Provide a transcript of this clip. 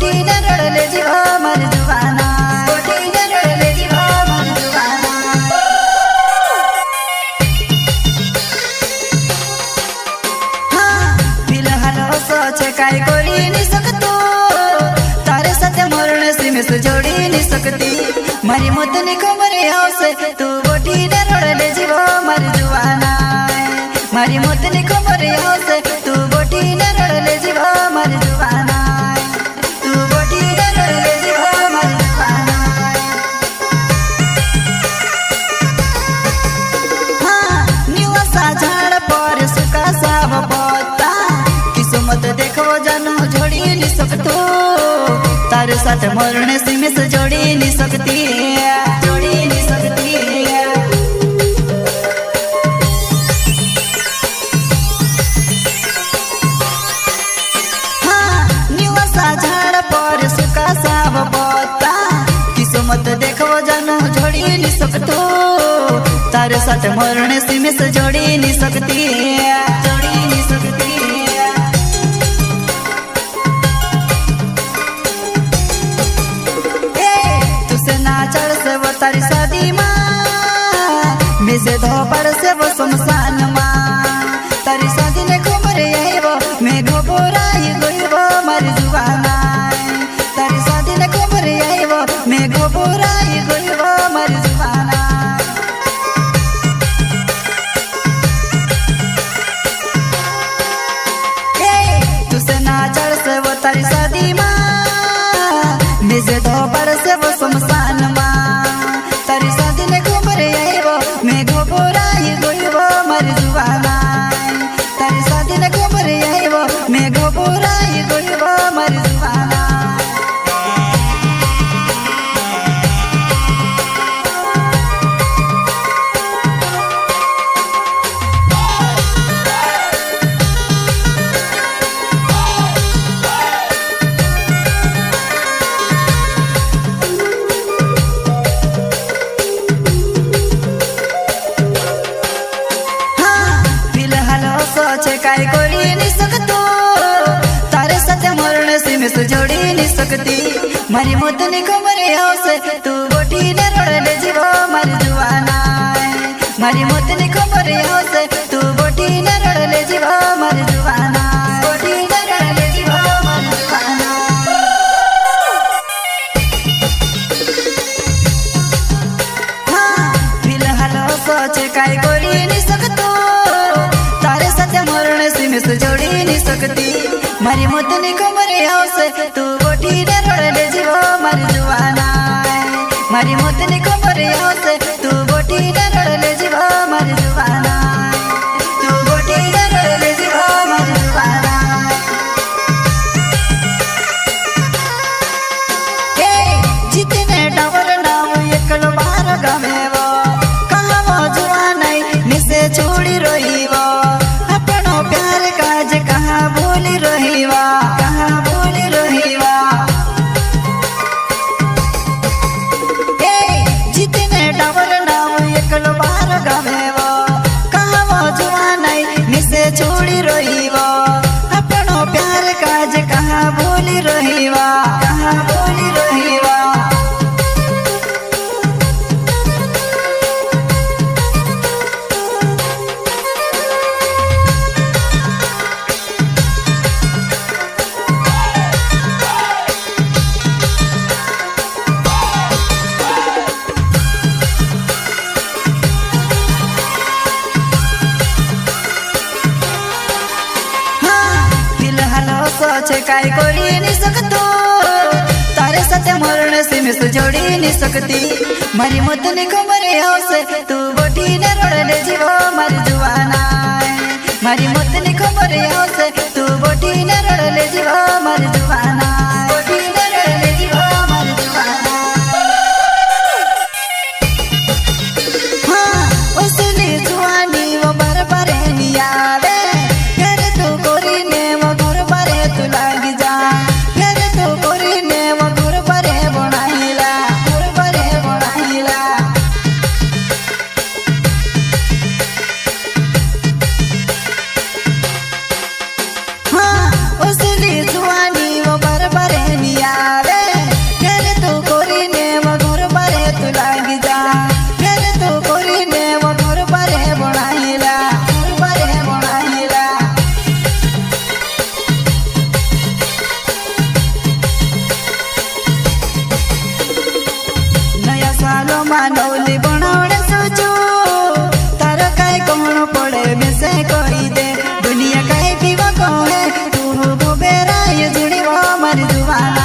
बोटी ने रड़ले जीवा मर जुबाना बोटी ने रड़ले जीवा मर जुबाना। हाँ फिलहाल सोचे काय कोरी नहीं सकतो तारे साथ मरण से मैं जोड़ी नहीं सकती मारी मौत ने खबर आवसे तू बोटी ने रड़ले जीवा मर जुबाना मारी मौत ने खबर आवसे तू बोटी ने रड़ले जीवा मर जुबाना तू बोटी ने रड़ले जीवा मर जुबाना। हाँ निवासा झाड़ पर सुखा साव पत्ता किस्मत देखो जानो जोड़ी नहीं सकतो तारे साथ मरने से मिस जोड़ी नहीं सकती जोड़ी नहीं सकती। हाँ निवासा झाड़ पर सुखा साव पत्ता किस्मत देखो जानो जोड़ी नहीं सकतो तारे साथ मरने से मिस जोड़ी नहीं सकती जोड़ी नहीं सकती। तारी शादी माँ मिसे धोपर से वो शमशान माँ तारी शादी ने खबर आई वो मैं घबराई गई वो मर जुबाना तारी शादी ने खबर आई वो मैं घबराई गई वो मर जुबाना। तुसे ना चढ़ से वो तारी शादी माँ मिसे धोपर से वो शमशान माँ तारी शादी ने खबर आई वो मैं घबराई गई वो मर जुबाना तारी शादी ने खबर आई वो मैं घबराई गई वो मर जुबाना। सोचे काय कोरी नहीं सकतो तारे साथ मरने से मैं जोड़ी नहीं सकती मारी मौत ने खबर आवसे तू बोटी ने रड़ले जीवा मर जुबाना मारी मौत ने खबर आवसे तू बोटी ने रड़ले जीवा मर जुबाना बोटी ने रड़ले जीवा मर जुबाना। हाँ फिलहाल सोचे काय कोरी नहीं सकतो तारे साथ मरने से मिस जोड़ी नहीं सकती मारी मौत ने खबर आवसे तू बोटी ने रड़ले जीवा मर जुबाना मारी मौत ने खबर आवसे तू बोटी ने रड़ले जीवा मर जुबाना तू बोटी ने रड़ले जीवा मर जुबाना। जितने डावर नाम एकलो बार गमे वो कहाँ वो जुआन मिसे छोड़ी रही वो प्यार काज कहाँ भूल रही वा कहाँ भूल रही वा। जितने डावर नाम एकलो बार गवे वो कहाँ वो जुआन मिसे छोड़ी रही वो अपनो प्यार काज कहाँ भूल रही वा कहाँ भूल रही वा। सोचे काय कोरी नहीं सकतो तारे साथ मरने से मैं जोड़ी नहीं सकती मारी मौत ने खबर आवसे तू बोटी ने रड़ले जीवा मर जुबाना मारी मौत ने खबर आवसे तू बोटी ने रड़ले जीवा मर जुबाना बोटी ने रड़ले जीवा मर जुबाना। हाँ उसने जुआनी वो बार बार नहीं आवे फिर तू कोरी ने वो घर बारे तू लाग जा फिर तू कोरी ने वो घर बारे बनाइला घर बारे बनाइला। हाँ उसने जुआनी वो बार मानवली बनावणे सोचो तारो काय कोण पड़े में से कोई दे दुनिया काय पीवा कोणे तू बेरा ये जुड़ी वो मर जुवाना